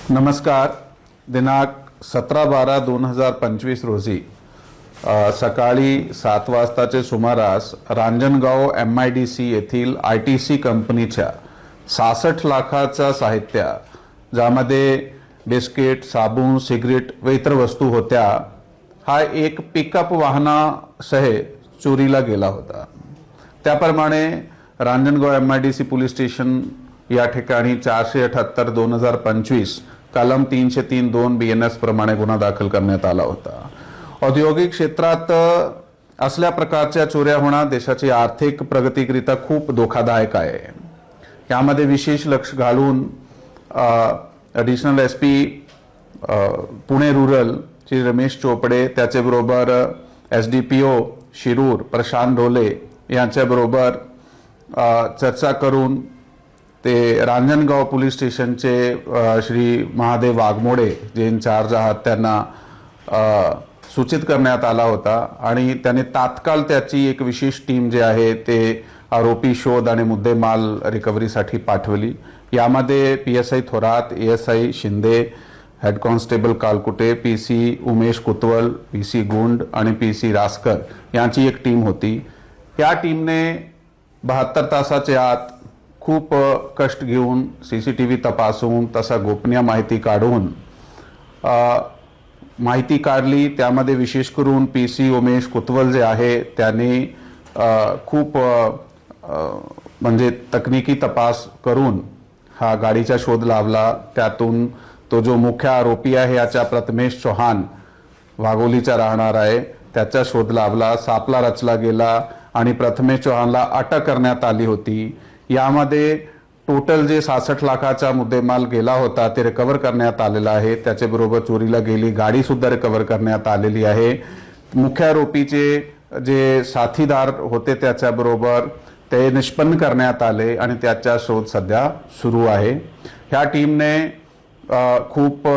नमस्कार. दिनांक 17/12/2025 रोजी सकाळी 7 वाजताचे सुमारास रांजणगाव MIDC येथील ITC कंपनीच्या 66 लाखाचा साहित्य, ज्यामध्ये बिस्किट, साबण, सिगरेट व इतर वस्तू होत्या, हा एक पिकअप वाहनासह चोरीला गेला होता. त्याप्रमाणे रांजणगाव MIDC पोलीस स्टेशन या ठिकाणी 478/2025 कलम 303(2) BNS प्रमाणे गुन्हा दाखल करण्यात आला होता. औद्योगिक क्षेत्रात असल्या प्रकारच्या चोऱ्या होणं देशाची आर्थिक प्रगतीकरिता खूप धोकादायक आहे. यामध्ये विशेष लक्ष घालून additional SP Pune rural Shri Ramesh Chopade, त्याच्याबरोबर SDPO शिरूर प्रशांत ढोले यांच्याबरोबर चर्चा करून ते रांजणगाव पोलीस स्टेशनचे श्री महादेव वाघमोडे जे इन्चार्ज आहात त्यांना सूचित करण्यात आला होता आणि त्याने तात्काळ त्याची एक विशेष टीम जे आहे ते आरोपी शोध आणि मुद्देमाल रिकव्हरीसाठी पाठवली. यामध्ये PSI Thorat, ASI Shinde, head constable Kalkute, PC Umesh Kutwal, PC Gund आणि PC रासकर यांची एक टीम होती. या टीमने 72 तासाच्या आत खूप कष्ट घेऊन CCTV तपासून तसा गोपनीय माहिती काढून माहिती काढली. त्यामध्ये विशेष करून PC उमेश कुतवल जे आहे त्यांनी खूप म्हणजे तकनिकी तपास करून हा गाडीचा शोध लावला. त्यातून तो जो मुख्य आरोपी आहे याचा प्रथमेश चौहान वाघोलीचा राहणार आहे, त्याचा शोध लावला. सापळा रचला गेला आणि प्रथमेश चौहानला अटक करण्यात आली होती. यामध्ये टोटल जे 66 लाखाचा मुद्देमाल गेला होता ते रिकव्हर करण्यात आलेला आहे. त्याच्याबरोबर चोरीला गेली गाडी सुद्धा रिकव्हर करण्यात आलेली आहे. मुख्य आरोपीचे जे साथीदार होते त्याच्याबरोबर ते निष्पन्न करण्यात आले आणि त्याचा शोध सध्या सुरू आहे. ह्या टीमने खूप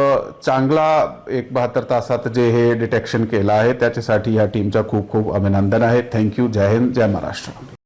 चांगला 72 तासात जे हे डिटेक्शन केलं आहे त्याच्यासाठी या टीमचा खूप खूप अभिनंदन आहे. थँक्यू. जय हिंद, जय महाराष्ट्र.